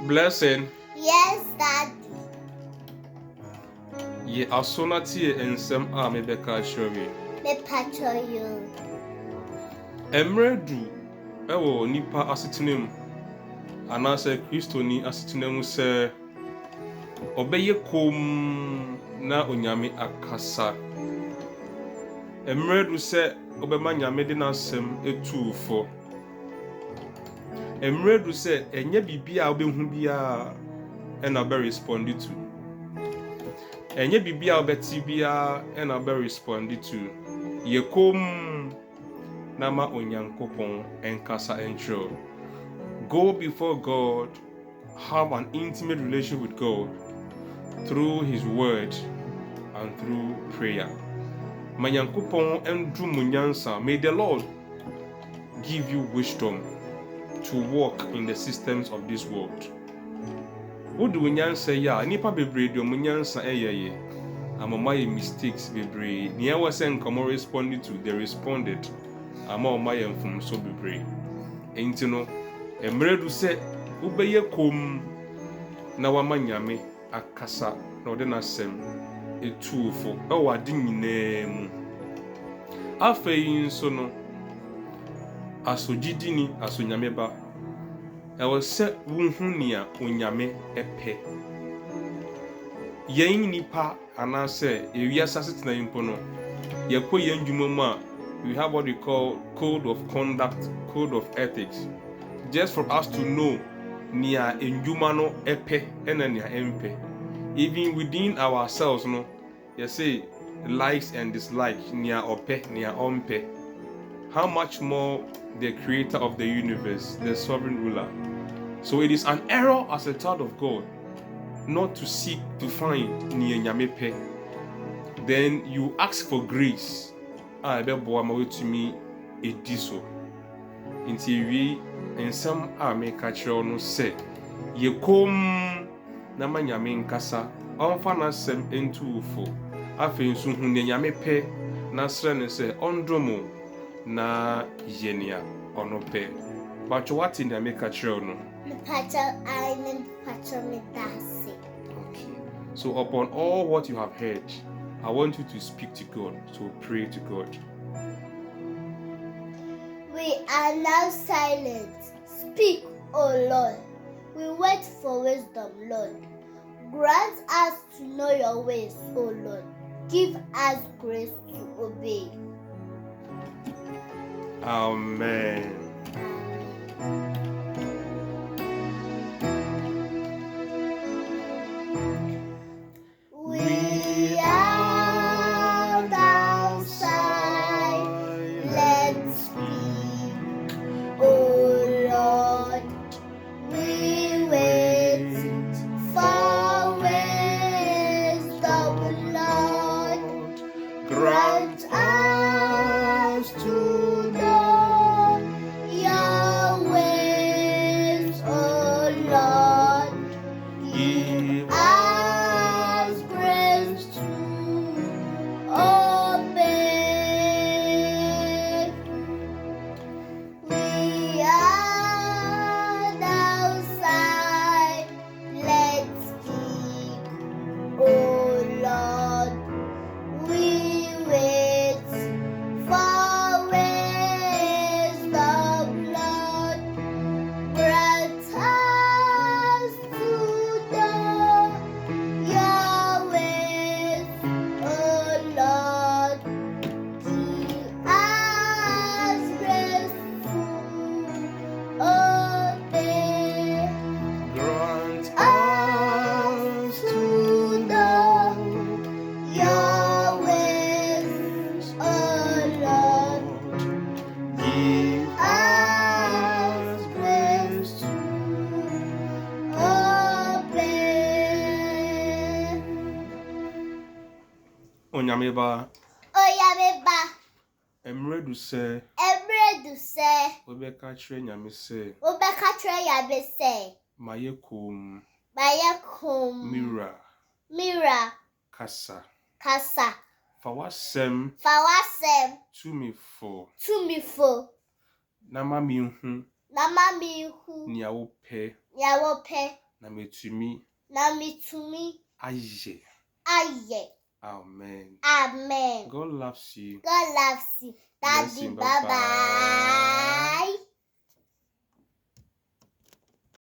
Blessing. Yes, Daddy. Ye asonati and some army beka showy. Me patrol you. Emredu ewo nipa asitinem anase Kristoni asitinem se obeye kom na onyame akasa. Emredu se obema nyame de nasem etufo. Emredu se enye bibia obehu bia ena be respond to. Enye bibia obeti bia ena be respond to. Yekom nama onyankopon enkasa entro. Go before God, have an intimate relationship with God through His word and through prayer. Manyankopon endru munyansa. May the Lord give you wisdom to walk in the systems of this world. Wodu munyansa ya nipa bebre do munyansa eyeye. Amama ye mistakes bebre. Nia wase nkomo responded to, they responded. Ama oma ye mfum so bebre. Enti no emredu se ubeye kom na wama nyame akasa na ode na sem etufo ewa ade nyina mu. Afei nso no asogidi ni asonyame ba ewo se wunhu nia onyame epe. Yen nipa anase ewiasa setena impo no yekọ yen dwuma mu a we have what we call code of conduct, code of ethics, just for us to know nia enjuma no epe ena nia empe. Even within ourselves, no, you say likes and dislikes, nia ope, nia ompe. How much more the creator of the universe, the sovereign ruler. So it is an error as a child of God not to seek to find nia nyamepe. Then you ask for grace. I be boa ma wetumi ediso. Inti wi ensam a me ka kire no se yekom na manyame nkasa onfa na sem entufo afi nso hu ne nyame pe na sre ne se ondromo na yenia ono pe but what in the make a kire no okay. So upon all what you have heard, I want you to speak to God, to pray to God. We are now silent. Speak, O Lord. We wait for wisdom, Lord. Grant us to know your ways, O Lord. Give us grace to obey. Amen. We are now silent. Speak, O Lord. We wait for wisdom, Lord. Grant us to know your ways, O Lord. Give us grace to obey. We are now silent. Speak, O Lord. We wait for wisdom, Lord. Grant us to know your ways, O Lord. Give us grace to obey. Grant Us to know your ways, O Lord. Give us grace to obey. Onyameba Oyameba, emredu se Ebredu se, obeka kire nyame se Obeka tre yabe se, mayekom Bayakum, Mira, kasa Kasa, fawasem Fawasem, tumifo Tumifo, na mami hu Namami hu, nia wo pe Yawope, Na metumi. Na metumi. Aye. Aye. Amen. Amen. God loves you. God loves you. Daddy, bye bye.